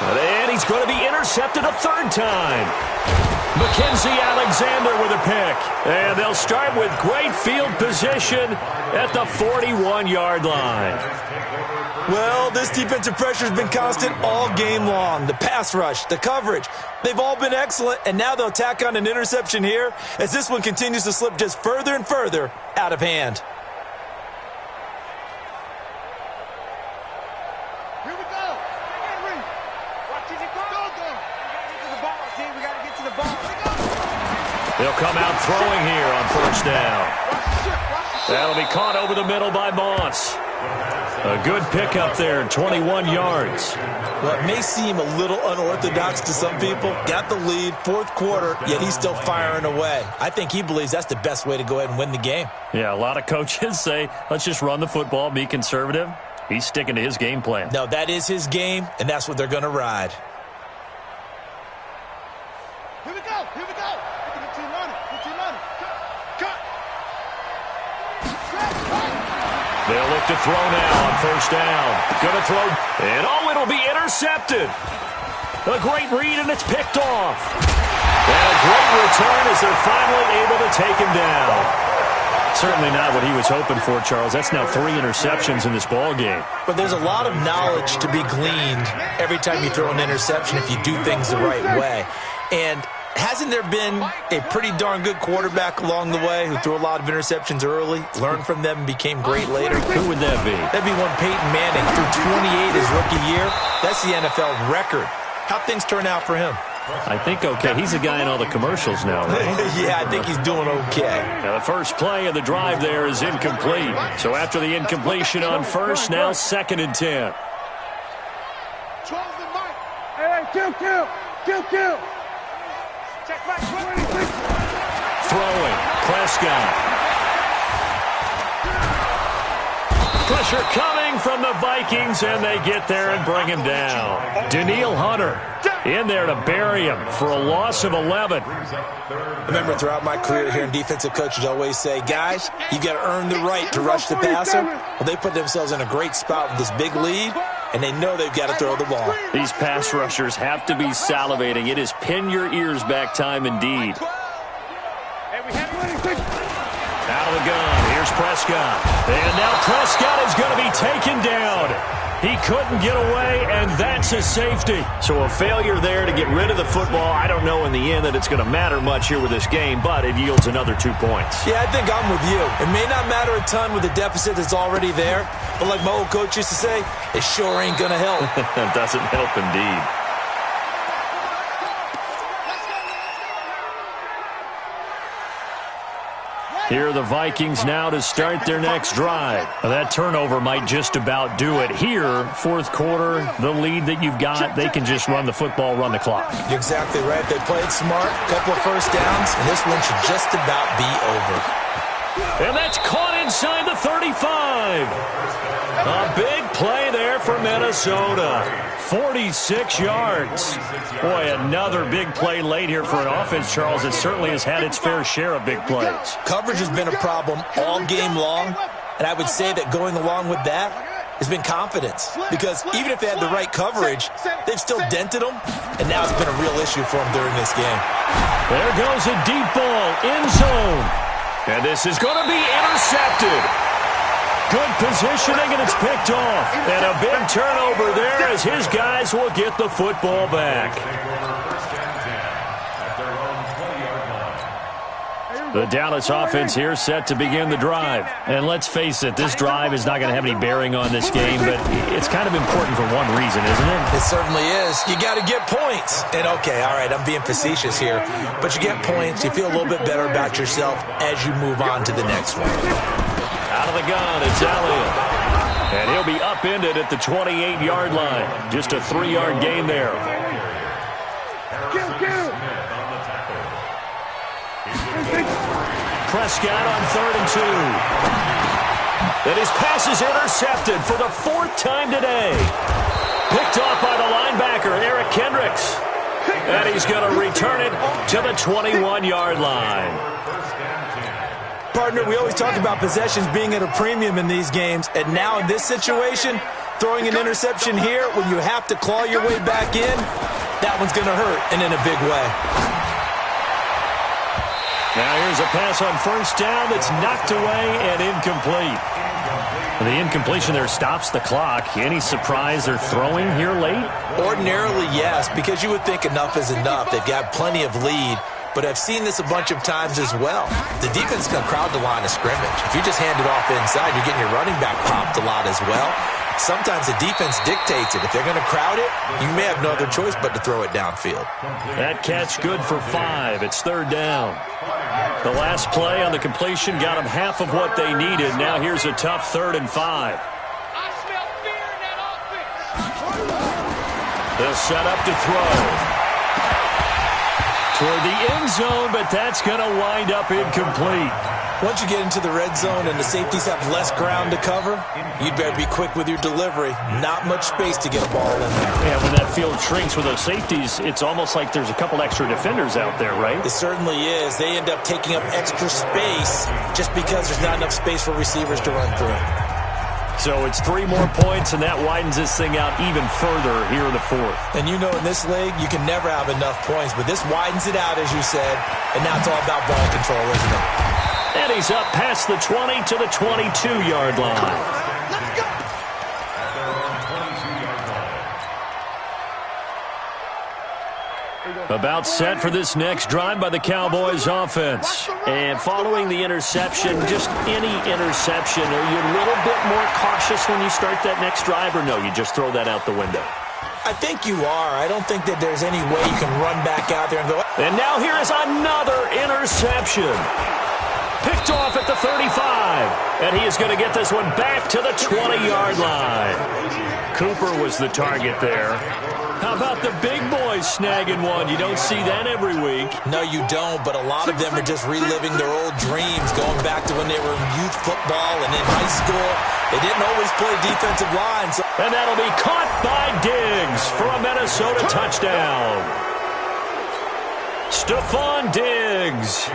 And he's going to be intercepted a 3rd time. Mackenzie Alexander with a pick. And they'll start with great field position at the 41-yard line. Well, this defensive pressure has been constant all game long. The pass rush, the coverage, they've all been excellent, and now they'll tack on an interception here as this one continues to slip just further and further out of hand. They'll come out throwing here on 1st down. That'll be caught over the middle by Moss. A good pickup there, 21 yards. Well, it may seem a little unorthodox to some people. Got the lead, 4th quarter, yet he's still firing away. I think he believes that's the best way to go ahead and win the game. Yeah, a lot of coaches say, let's just run the football, be conservative. He's sticking to his game plan. No, that is his game, and that's what they're going to ride. Here we go. Here we go. They'll look to throw now on 1st down. Gonna throw, and oh, it'll be intercepted. A great read, and it's picked off. And a great return as they're finally able to take him down. Certainly not what he was hoping for, Charles. That's now 3 interceptions in this ball game. But there's a lot of knowledge to be gleaned every time you throw an interception if you do things the right way. And hasn't there been a pretty darn good quarterback along the way who threw a lot of interceptions early, learned from them, and became great later? Who would that be? That'd be one Peyton Manning. Threw 28 his rookie year. That's the NFL record. How'd things turn out for him? I think okay. He's a guy in all the commercials now, right? Yeah, I think he's doing okay. Now the first play of the drive there is incomplete. So after the incompletion on 1st, now 2nd and 10. Hey, kill. Throwing, Prescott. Pressure coming from the Vikings, and they get there and bring him down. Danielle Hunter in there to bury him for a loss of 11. I remember throughout my career hearing defensive coaches always say, guys, you got to earn the right to rush the passer. Well, they put themselves in a great spot with this big lead. and they know they've got to throw the ball. These pass rushers have to be salivating. It is pin your ears back time indeed. Out of the gun, here's Prescott. And now Prescott is going to be taken down. He couldn't get away, and that's a safety. So a failure there to get rid of the football. I don't know in the end that it's going to matter much here with this game, but it yields another 2 points. Yeah, I think I'm with you. It may not matter a ton with the deficit that's already there, but like my old coach used to say, it sure ain't going to help. It doesn't help indeed. Here are the Vikings now to start their next drive. Now, that turnover might just about do it. Here, fourth quarter, the lead that you've got, they can just run the football, run the clock. You're exactly right. They played smart, couple of first downs, and this one should just about be over. And that's caught inside the 35. A big play there for Minnesota. 46 yards. Boy, another big play late here for an offense, Charles. It certainly has had its fair share of big plays. Coverage has been a problem all game long, and I would say that going along with that has been confidence. Because even if they had the right coverage, they've still dented them, and now it's been a real issue for them during this game. There goes a deep ball, end zone. And this is going to be intercepted. Good positioning, and it's picked off. And a big turnover there as his guys will get the football back. The Dallas offense here set to begin the drive. And let's face it, this drive is not going to have any bearing on this game, but it's kind of important for one reason, isn't it? It certainly is. You got to get points. And okay, all right, I'm being facetious here, but you get points, you feel a little bit better about yourself as you move on to the next one. Out of the gun, it's Elliott. And he'll be upended at the 28-yard line. Just a 3-yard gain there. Prescott on 3rd and 2. And his pass is intercepted for the 4th time today. Picked off by the linebacker, Eric Kendricks. And he's going to return it to the 21-yard line. Partner, we always talk about possessions being at a premium in these games, and now in this situation, throwing an interception here when you have to claw your way back in, that one's going to hurt, and in a big way. Now here's a pass on first down that's knocked away and incomplete. The incompletion there stops the clock. Any surprise they're throwing here late? Ordinarily, yes, because you would think enough is enough. They've got plenty of lead. But I've seen this a bunch of times as well. The defense can crowd the line of scrimmage. If you just hand it off inside, you're getting your running back popped a lot as well. Sometimes the defense dictates it. If they're going to crowd it, you may have no other choice but to throw it downfield. That catch good for 5. It's 3rd down. The last play on the completion got them half of what they needed. Now here's a tough 3rd and 5. I smell fear in that offense. They'll set up to throw. Toward the end zone, but that's going to wind up incomplete. Once you get into the red zone and the safeties have less ground to cover, you'd better be quick with your delivery. Not much space to get a ball in there. Yeah, when that field shrinks with those safeties, it's almost like there's a couple extra defenders out there, right? It certainly is. They end up taking up extra space just because there's not enough space for receivers to run through. So it's 3 more points, and that widens this thing out even further here in the 4th. And you know in this league, you can never have enough points, but this widens it out, as you said, and now it's all about ball control, isn't it? And he's up past the 20 to the 22-yard line. Let's go. About set for this next drive by the Cowboys offense. And following the interception, just any interception, are you a little bit more cautious when you start that next drive, or no, you just throw that out the window? I think you are. I don't think that there's any way you can run back out there and go. And now here is another interception. Picked off at the 35. And he is going to get this one back to the 20-yard line. Cooper was the target there. How about the big boys snagging one? You don't see that every week. No, you don't, but a lot of them are just reliving their old dreams, going back to when they were in youth football and in high school. They didn't always play defensive line. And that'll be caught by Diggs for a Minnesota touchdown. Stephon Diggs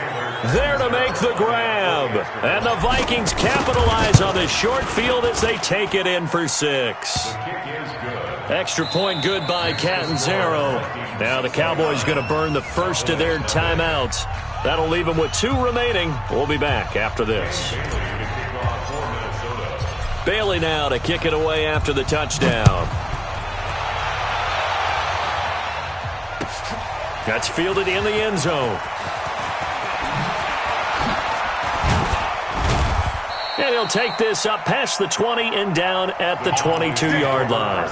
there to make the grab. And the Vikings capitalize on the short field as they take it in for 6. Extra point good by Catanzaro. Now the Cowboys going to burn the first of their timeouts. That'll leave them with 2 remaining. We'll be back after this. Bailey now to kick it away after the touchdown. That's fielded in the end zone. And he'll take this up past the 20 and down at the 22-yard line.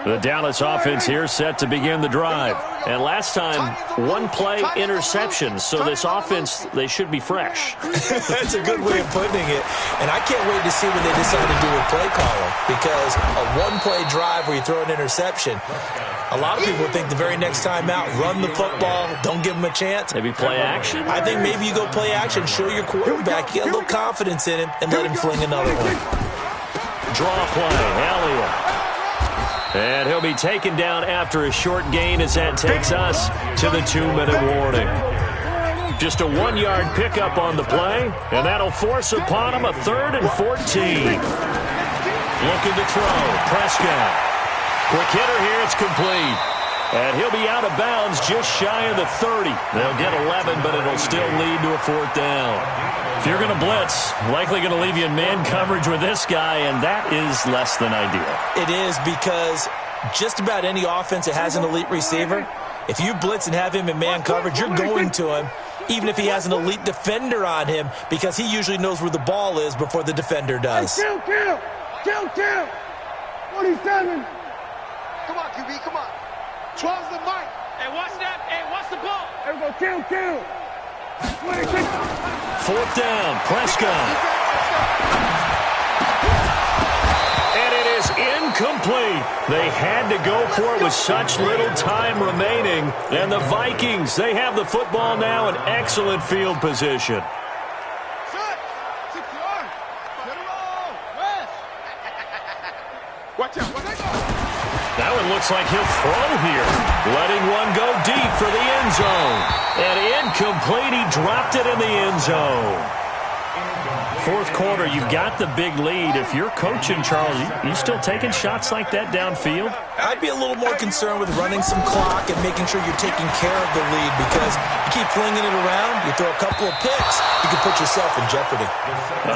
The Dallas offense here set to begin the drive. And last time, 1-play interception. So this offense, they should be fresh. That's a good way of putting it. And I can't wait to see what they decide to do with play calling. Because a 1-play drive where you throw an interception, a lot of people think the very next time out, run the football, don't give them a chance. Maybe play action? I think maybe you go play action, show your quarterback, get a little confidence in him, and let him fling another one. Draw play, Elliott. And he'll be taken down after a short gain as that takes us to the 2-minute warning. Just a 1-yard pickup on the play, and that'll force upon him a 3rd and 14. Looking to throw, Prescott. Quick hitter here, it's complete. And he'll be out of bounds just shy of the 30. They'll get 11, but it'll still lead to a 4th down. If you're going to blitz, likely going to leave you in man coverage with this guy, and that is less than ideal. It is, because just about any offense that has an elite receiver, if you blitz and have him in man coverage, you're going to him, even if he has an elite defender on him, because he usually knows where the ball is before the defender does. Hey, kill. 47. Come on, QB, come on. 12's the mic. Hey, watch that. Hey, watch the ball. There we go, kill. 4th down, Prescott. And it is incomplete. They had to go for it with such little time remaining. And the Vikings, they have the football now in excellent field position. Watch out. That one looks like he'll throw here. Letting one go deep for the end zone. And incomplete. He dropped it in the end zone. 4th quarter, you've got the big lead. If you're coaching, Charles, you still taking shots like that downfield? I'd be a little more concerned with running some clock and making sure you're taking care of the lead, because you keep flinging it around, you throw a couple of picks, you can put yourself in jeopardy.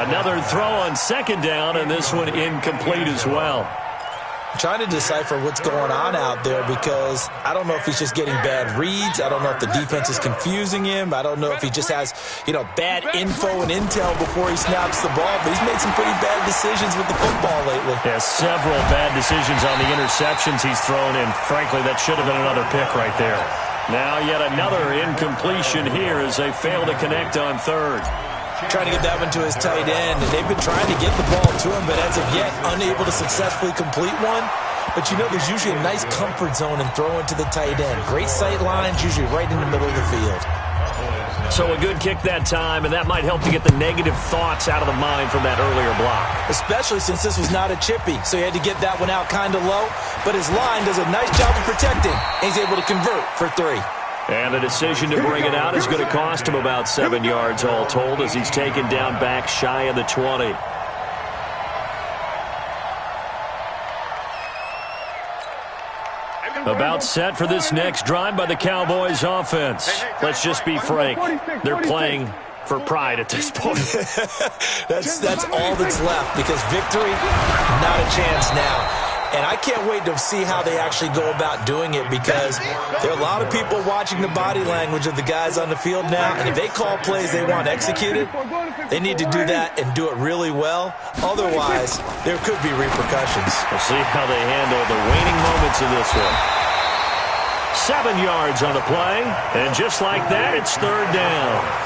Another throw on 2nd down, and this one incomplete as well. I'm trying to decipher what's going on out there, because I don't know if he's just getting bad reads. I don't know if the defense is confusing him. I don't know if he just has, bad info and intel before he snaps the ball. But he's made some pretty bad decisions with the football lately. Yeah, several bad decisions on the interceptions he's thrown, and frankly, that should have been another pick right there. Now yet another incompletion here as they fail to connect on 3rd. Trying to get that one to his tight end, and they've been trying to get the ball to him, but as of yet, unable to successfully complete one. But there's usually a nice comfort zone in throwing to the tight end. Great sight lines, usually right in the middle of the field. So a good kick that time, and that might help to get the negative thoughts out of the mind from that earlier block. Especially since this was not a chippy, so he had to get that one out kind of low. But his line does a nice job of protecting, and he's able to convert for 3. And the decision to bring it out is going to cost him about 7 yards all told, as he's taken down back shy of the 20. About set for this next drive by the Cowboys offense. Let's just be frank. They're playing for pride at this point. That's all that's left, because victory, not a chance now. And I can't wait to see how they actually go about doing it, because there are a lot of people watching the body language of the guys on the field now, and if they call plays they want executed, they need to do that and do it really well. Otherwise, there could be repercussions. We'll see how they handle the waning moments of this one. 7 yards on the play, and just like that, it's 3rd down.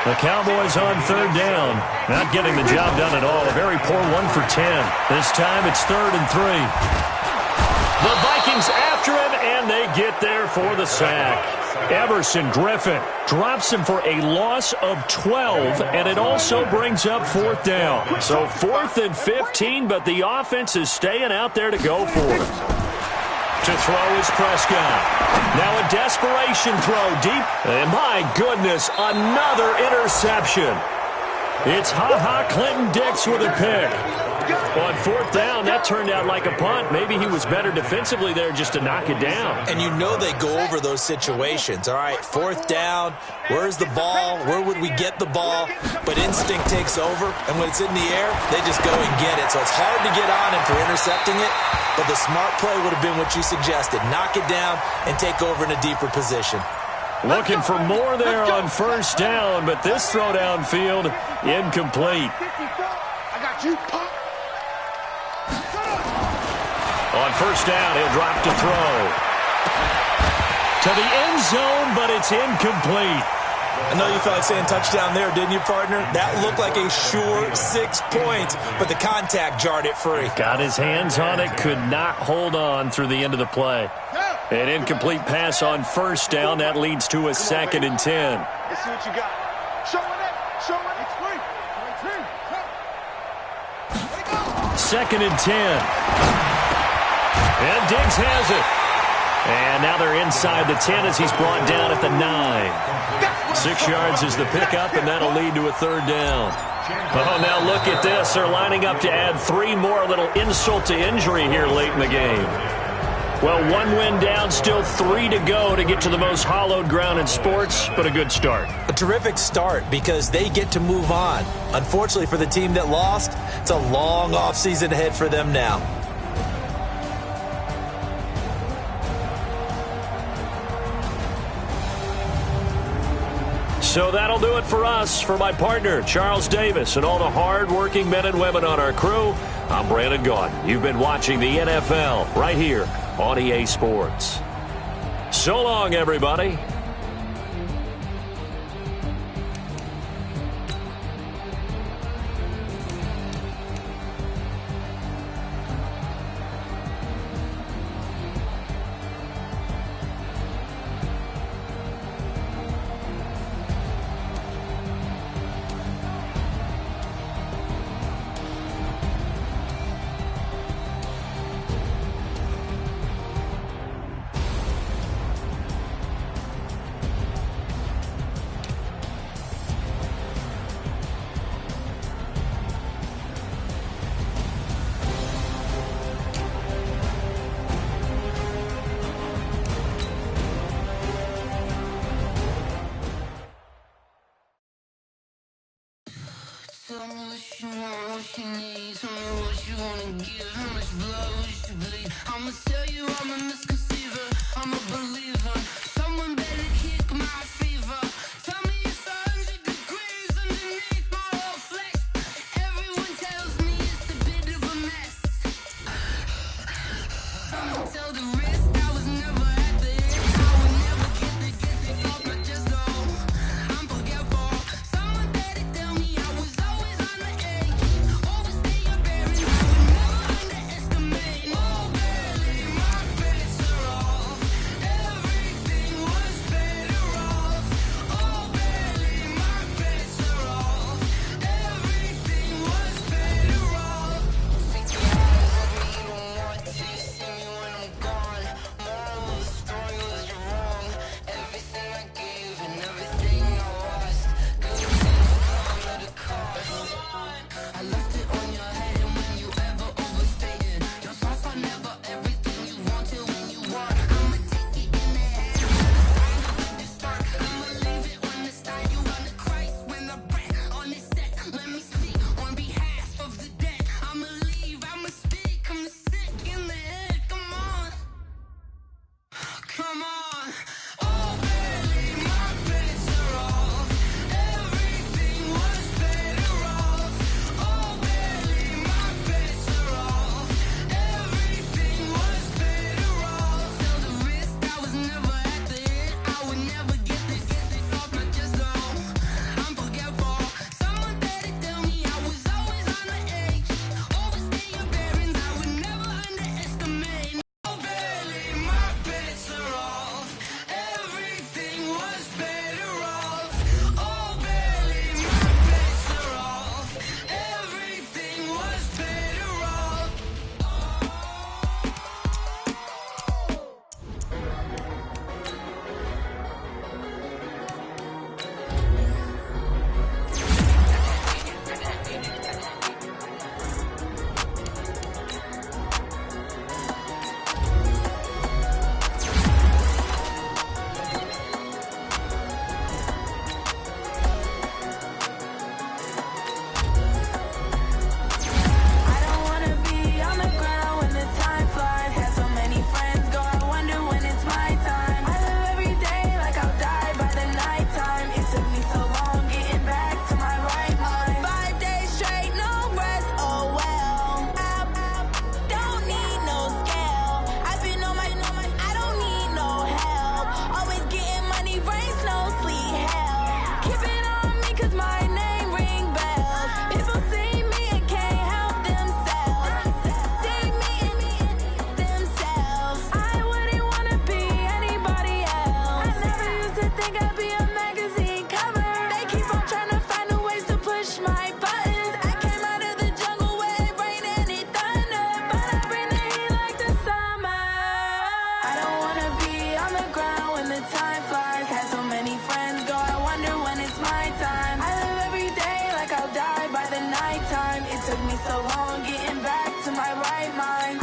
The Cowboys on 3rd down. Not getting the job done at all. A very poor 1 for 10. This time it's 3rd and 3. The Vikings after him, and they get there for the sack. Everson Griffin drops him for a loss of 12, and it also brings up 4th down. So 4th and 15, but the offense is staying out there to go for it. To throw is Prescott. Now a desperation throw deep. And my goodness, another interception. It's Ha-Ha Clinton Dix with a pick. On 4th down, that turned out like a punt. Maybe he was better defensively there just to knock it down. And you know they go over those situations. All right, 4th down, where's the ball? Where would we get the ball? But instinct takes over, and when it's in the air, they just go and get it. So it's hard to get on him for intercepting it, but the smart play would have been what you suggested. Knock it down and take over in a deeper position. Looking for more there on 1st down, but this throw downfield, incomplete. I got you, pop. On 1st down, he'll drop to throw. To the end zone, but it's incomplete. I know you felt like saying touchdown there, didn't you, partner? That looked like a sure 6 points, but the contact jarred it free. Got his hands on it, could not hold on through the end of the play. An incomplete pass on 1st down. That leads to a 2nd and 10. Let's see what you got. Show it. Show it. It's free. 2nd and 10. And Diggs has it. And now they're inside the 10 as he's brought down at the 9. 6 yards is the pickup, and that'll lead to a 3rd down. Oh, now look at this. They're lining up to add 3 more, a little insult to injury here late in the game. Well, 1 win down, still 3 to go to get to the most hallowed ground in sports, but a good start. A terrific start because they get to move on. Unfortunately for the team that lost, it's a long offseason ahead for them now. So that'll do it for us. For my partner, Charles Davis, and all the hard-working men and women on our crew, I'm Brandon Gaudin. You've been watching the NFL right here on EA Sports. So long, everybody. Tell me what you want, what you need. Tell me what you wanna give. How much blood would you bleed? I'ma tell you I'm a misconceiver. I'm a believer. Someone better kick my fever. Tell me it's 100 degrees underneath my whole flesh. Everyone tells me it's a bit of a mess. I'ma tell the rest I was never at the end. I would never get the off my chest, though. I'm forgetful. Someone better tell me I was always on the edge. Overstay your bearings. I would never underestimate. Took me so long getting back to my right mind.